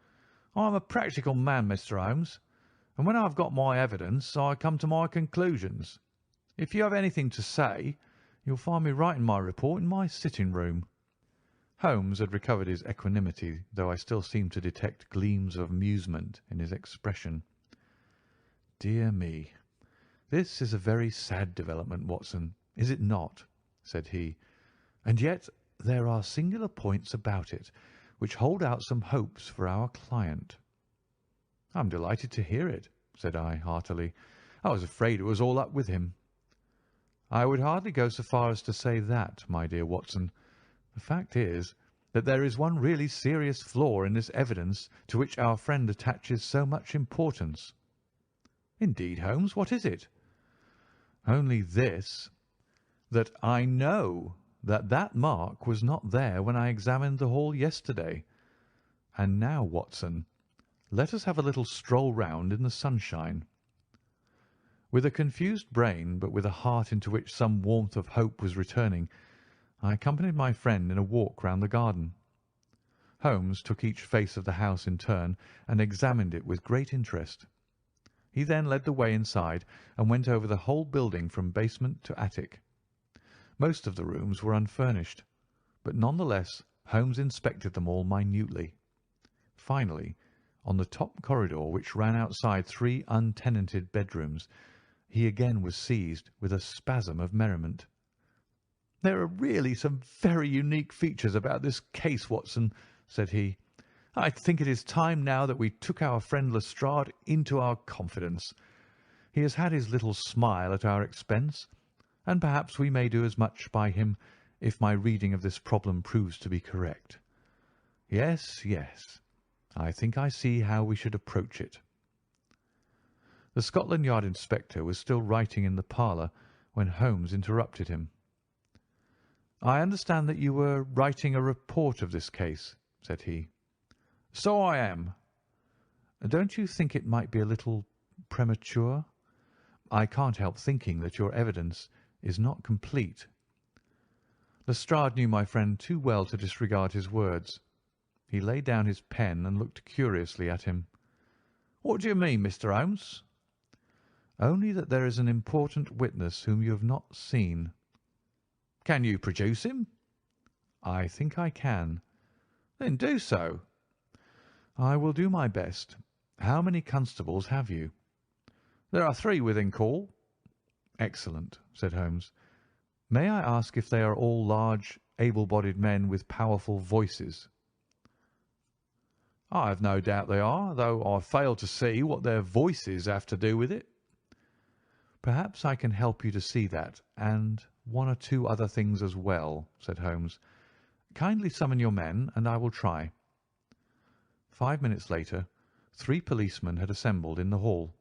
"I am a practical man, Mr. Holmes, and when I have got my evidence I come to my conclusions. If you have anything to say, you'll find me writing my report in my sitting-room." Holmes had recovered his equanimity, though I still seemed to detect gleams of amusement in his expression. "Dear me, this is a very sad development, Watson, is it not?" said he. "And yet there are singular points about it which hold out some hopes for our client." "I am delighted to hear it," said I heartily. "I was afraid it was all up with him." "I would hardly go so far as to say that, my dear Watson. The fact is that there is one really serious flaw in this evidence to which our friend attaches so much importance." "Indeed, Holmes, what is it?" "Only this, that I know that that mark was not there when I examined the hall yesterday. And now, Watson, let us have a little stroll round in the sunshine." With a confused brain, but with a heart into which some warmth of hope was returning, I accompanied my friend in a walk round the garden. Holmes took each face of the house in turn and examined it with great interest. He then led the way inside and went over the whole building from basement to attic. Most of the rooms were unfurnished, but none the less Holmes inspected them all minutely. Finally, on the top corridor which ran outside 3 untenanted bedrooms, he again was seized with a spasm of merriment. "There are really some very unique features about this case, Watson," said he. "I think it is time now that we took our friend Lestrade into our confidence. He has had his little smile at our expense, and perhaps we may do as much by him if my reading of this problem proves to be correct. Yes, yes, I think I see how we should approach it." The Scotland Yard inspector was still writing in the parlour when Holmes interrupted him. "I understand that you were writing a report of this case," said he. "So I am." "Don't you think it might be a little premature? I can't help thinking that your evidence is not complete." Lestrade knew my friend too well to disregard his words. He laid down his pen and looked curiously at him. "What do you mean, Mr. Holmes?" "Only that there is an important witness whom you have not seen." "Can you produce him?" "I think I can." "Then do so." "I will do my best. How many constables have you?" "There are 3 within call." "Excellent," said Holmes. "May I ask if they are all large, able-bodied men with powerful voices?" "I have no doubt they are, though I fail to see what their voices have to do with it." "Perhaps I can help you to see that, and 1 or 2 other things as well," said Holmes. "Kindly summon your men, and I will try." 5 minutes later 3 policemen had assembled in the hall.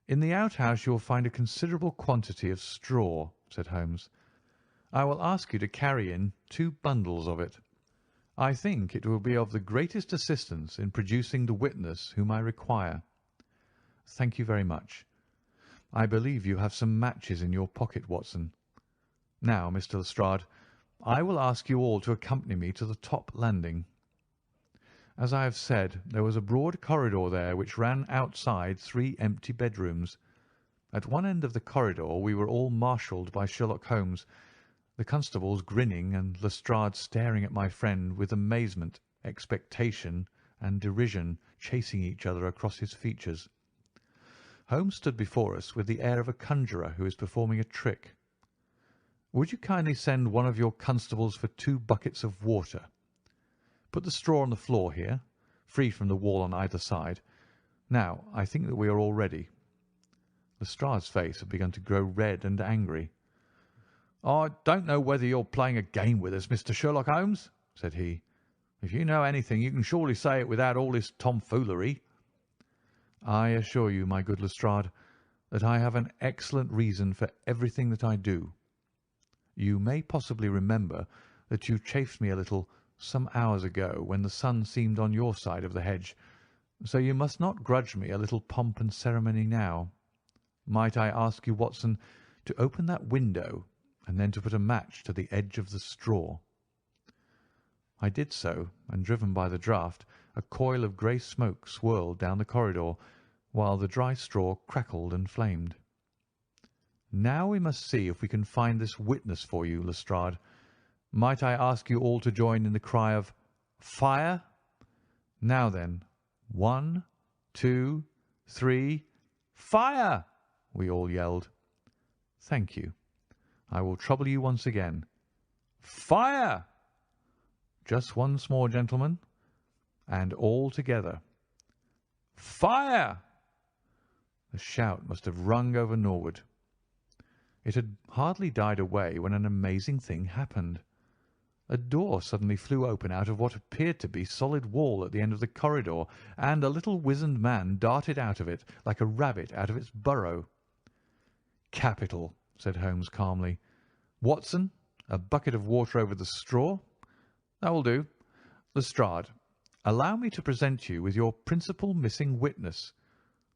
"In the outhouse you will find a considerable quantity of straw," said Holmes. "I will ask you to carry in 2 bundles of it. I think it will be of the greatest assistance in producing the witness whom I require." "Thank you very much. I believe you have some matches in your pocket, Watson. Now, Mr. Lestrade, I will ask you all to accompany me to the top landing. As I have said, there was a broad corridor there which ran outside 3 empty bedrooms. At one end of the corridor we were all marshalled by Sherlock Holmes, the constables grinning and Lestrade staring at my friend with amazement, expectation, and derision chasing each other across his features. Holmes stood before us with the air of a conjurer who is performing a trick. "Would you kindly send one of your constables for 2 buckets of water? Put the straw on the floor here, free from the wall on either side. Now, I think that we are all ready." Lestrade's face had begun to grow red and angry. "I don't know whether you're playing a game with us, Mr. Sherlock Holmes," said he. "If you know anything, you can surely say it without all this tomfoolery." "I assure you, my good Lestrade, that I have an excellent reason for everything that I do. You may possibly remember that you chaffed me a little some hours ago when the sun seemed on your side of the hedge, so you must not grudge me a little pomp and ceremony now. Might I ask you, Watson, to open that window and then to put a match to the edge of the straw?" I did so, and driven by the draught, a coil of grey smoke swirled down the corridor, while the dry straw crackled and flamed. "Now we must see if we can find this witness for you, Lestrade. Might I ask you all to join in the cry of 'Fire'? Now then, 1, 2, 3, fire!" we all yelled. "Thank you. I will trouble you once again. Fire! Just once more, gentlemen, and all together. Fire!" The shout must have rung over Norwood. It had hardly died away when an amazing thing happened. A door suddenly flew open out of what appeared to be solid wall at the end of the corridor, and a little wizened man darted out of it like a rabbit out of its burrow. "Capital," said Holmes calmly. "Watson, a bucket of water over the straw. That will do. Lestrade, allow me to present you with your principal missing witness,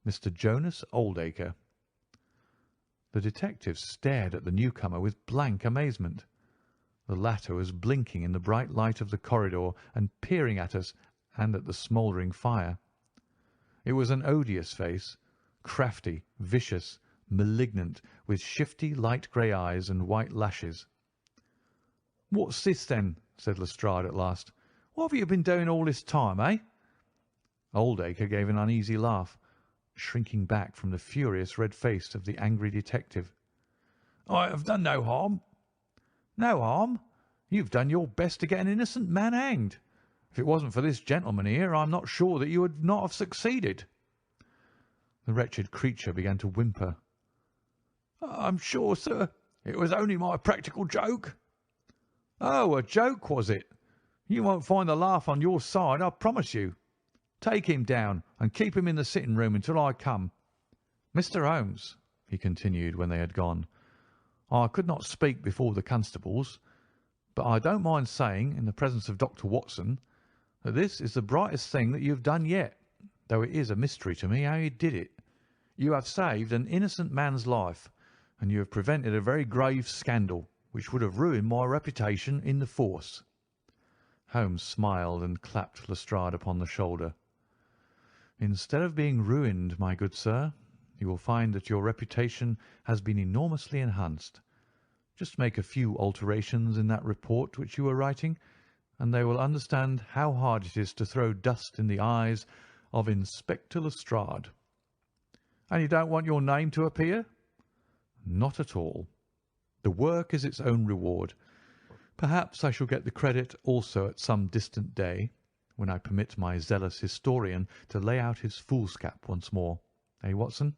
Mr. Jonas Oldacre." The detective stared at the newcomer with blank amazement. The latter was blinking in the bright light of the corridor and peering at us and at the smouldering fire. It was an odious face, crafty, vicious, malignant, with shifty light grey eyes and white lashes. "What's this, then?" said Lestrade at last. "What have you been doing all this time, eh?" Oldacre gave an uneasy laugh, shrinking back from the furious red face of the angry detective. "I have done no harm." "No harm? You've done your best to get an innocent man hanged. If it wasn't for this gentleman here, I'm not sure that you would not have succeeded." The wretched creature began to whimper. "I'm sure, sir, it was only my practical joke." "Oh, a joke, was it? You won't find the laugh on your side, I promise you. Take him down and keep him in the sitting-room until I come. Mr. Holmes," he continued when they had gone, "I could not speak before the constables, but I don't mind saying, in the presence of Dr. Watson, that this is the brightest thing that you have done yet, though it is a mystery to me how you did it. You have saved an innocent man's life, and you have prevented a very grave scandal, which would have ruined my reputation in the force." Holmes smiled and clapped Lestrade upon the shoulder. "Instead of being ruined, my good sir, you will find that your reputation has been enormously enhanced. Just make a few alterations in that report which you are writing, and they will understand how hard it is to throw dust in the eyes of Inspector Lestrade." "And you don't want your name to appear?" "Not at all. The work is its own reward. Perhaps I shall get the credit also at some distant day, when I permit my zealous historian to lay out his foolscap once more. Eh, Watson?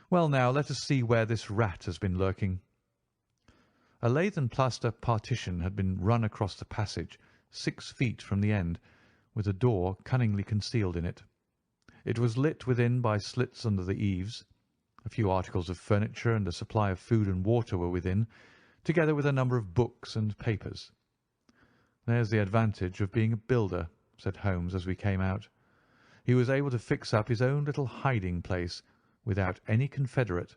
Well, now, let us see where this rat has been lurking." A lath and plaster partition had been run across the passage, 6 feet from the end, with a door cunningly concealed in it. It was lit within by slits under the eaves. A few articles of furniture and a supply of food and water were within, together with a number of books and papers. "There's the advantage of being a builder," said Holmes as we came out. He was able to fix up his own little hiding-place without any confederate,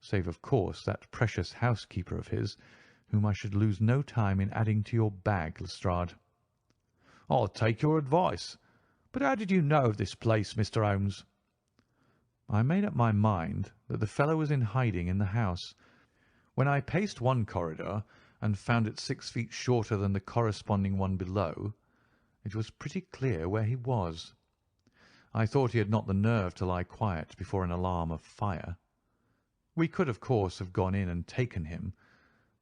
save of course that precious housekeeper of his, whom I should lose no time in adding to your bag, Lestrade. "I'll take your advice. But how did you know of this place, Mr. Holmes?" "I made up my mind that the fellow was in hiding in the house. When I paced one corridor and found it 6 feet shorter than the corresponding one below, it was pretty clear where he was. I thought he had not the nerve to lie quiet before an alarm of fire. We could, of course, have gone in and taken him,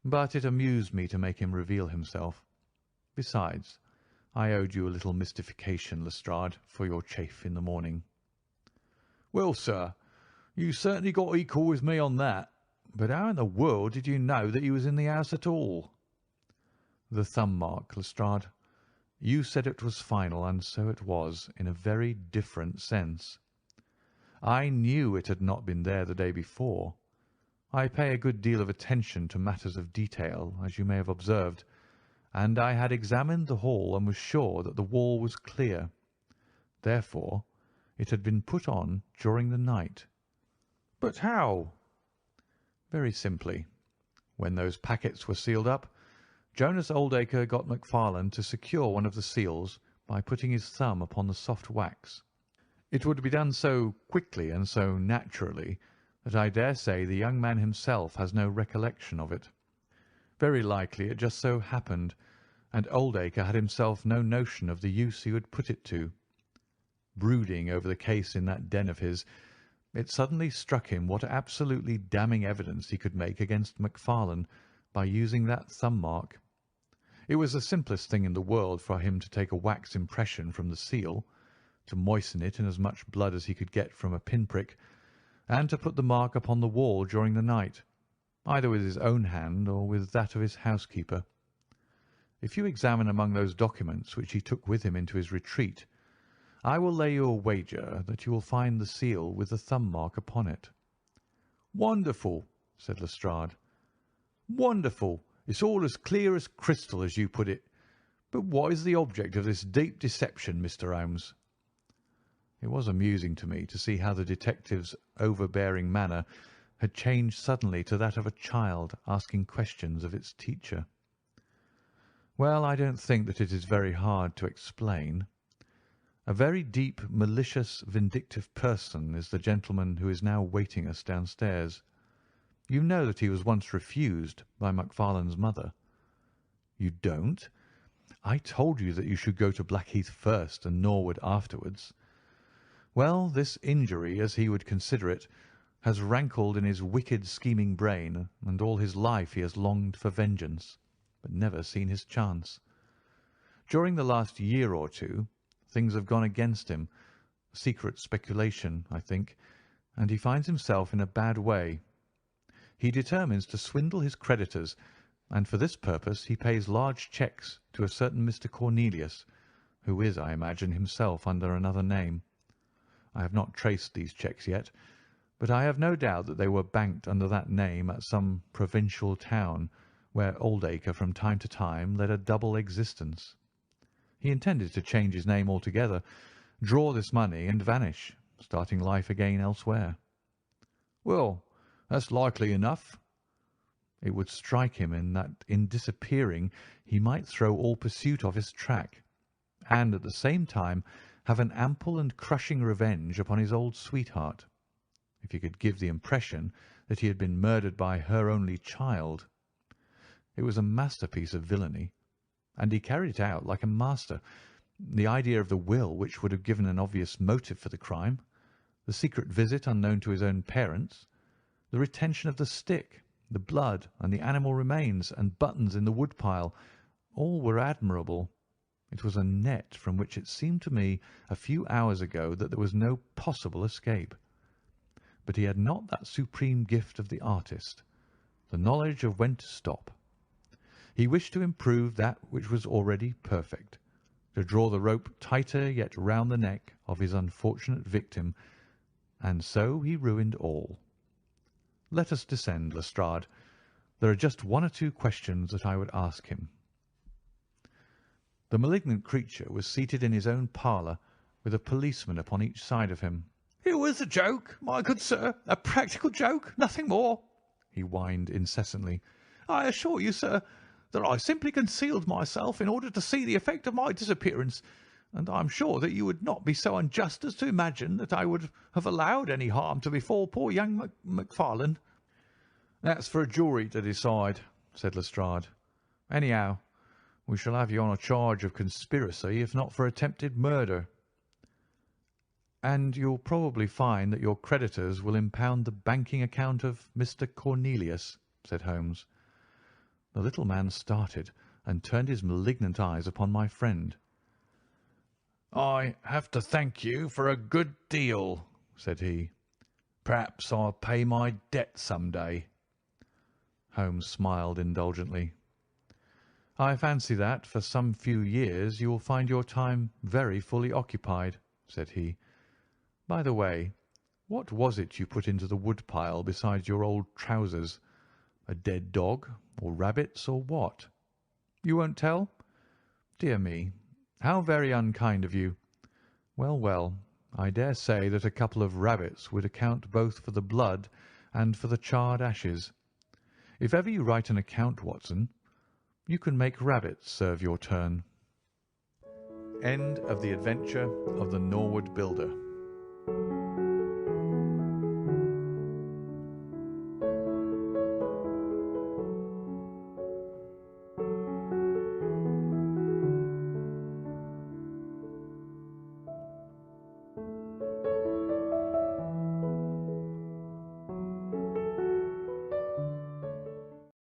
but it amused me to make him reveal himself. Besides, I owed you a little mystification, Lestrade, for your chaff in the morning." "Well, sir, you certainly got equal with me on that. But how in the world did you know that he was in the house at all?" "The thumb mark, Lestrade. You said it was final, and so it was, in a very different sense. I knew it had not been there the day before. I pay a good deal of attention to matters of detail, as you may have observed, and I had examined the hall and was sure that the wall was clear. Therefore, it had been put on during the night." "But how?" "Very simply. When those packets were sealed up, Jonas Oldacre got Macfarlane to secure one of the seals by putting his thumb upon the soft wax. It would be done so quickly and so naturally that I dare say the young man himself has no recollection of it. Very likely it just so happened, and Oldacre had himself no notion of the use he would put it to. Brooding over the case in that den of his, it suddenly struck him what absolutely damning evidence he could make against Macfarlane by using that thumb mark. It was the simplest thing in the world for him to take a wax impression from the seal, to moisten it in as much blood as he could get from a pinprick, and to put the mark upon the wall during the night, either with his own hand or with that of his housekeeper. If you examine among those documents which he took with him into his retreat, I will lay you a wager that you will find the seal with the thumb mark upon it." "Wonderful," said Lestrade. "Wonderful. It's all as clear as crystal, as you put it. But what is the object of this deep deception, Mr. Holmes?" It was amusing to me to see how the detective's overbearing manner had changed suddenly to that of a child asking questions of its teacher. "Well, I don't think that it is very hard to explain. A very deep, malicious, vindictive person is the gentleman who is now waiting us downstairs. You know that he was once refused by Macfarlane's mother." "You don't? I told you that you should go to Blackheath first and Norwood afterwards. Well, this injury, as he would consider it, has rankled in his wicked, scheming brain, and all his life he has longed for vengeance, but never seen his chance. During the last year or two, things have gone against him, secret speculation, I think, and he finds himself in a bad way. He determines to swindle his creditors, and for this purpose he pays large cheques to a certain Mr. Cornelius, who is, I imagine, himself under another name. I have not traced these cheques yet, but I have no doubt that they were banked under that name at some provincial town where Oldacre from time to time led a double existence. He intended to change his name altogether, draw this money, and vanish, starting life again elsewhere. Well, that's likely enough. It would strike him that in disappearing he might throw all pursuit off his track, and at the same time have an ample and crushing revenge upon his old sweetheart, if he could give the impression that he had been murdered by her only child. It was a masterpiece of villainy, and he carried it out like a master. The idea of the will, which would have given an obvious motive for the crime, the secret visit unknown to his own parents, the retention of the stick, the blood and the animal remains and buttons in the woodpile, all were admirable. It was a net from which it seemed to me a few hours ago that there was no possible escape. But he had not that supreme gift of the artist, the knowledge of when to stop. He wished to improve that which was already perfect, to draw the rope tighter yet round the neck of his unfortunate victim, and so he ruined all. Let us descend, Lestrade. There are just one or two questions that I would ask him. The malignant creature was seated in his own parlour, with a policeman upon each side of him. "It was a joke, my good sir, a practical joke, nothing more," he whined incessantly. "I assure you, sir, that I simply concealed myself in order to see the effect of my disappearance, and I am sure that you would not be so unjust as to imagine that I would have allowed any harm to befall poor young Macfarlane." "That's for a jury to decide," said Lestrade. "Anyhow, we shall have you on a charge of conspiracy, if not for attempted murder." "And you'll probably find that your creditors will impound the banking account of Mr. Cornelius," said Holmes. The little man started and turned his malignant eyes upon my friend. "I have to thank you for a good deal," said he. "Perhaps I'll pay my debt some day." Holmes smiled indulgently. "I fancy that for some few years you will find your time very fully occupied," said he. "By the way, what was it you put into the woodpile besides your old trousers? A dead dog, or rabbits, or what? You won't tell? Dear me, how very unkind of you. Well, well, I dare say that a couple of rabbits would account both for the blood and for the charred ashes. If ever you write an account, Watson, you can make rabbits serve your turn. End of The Adventure of the Norwood Builder.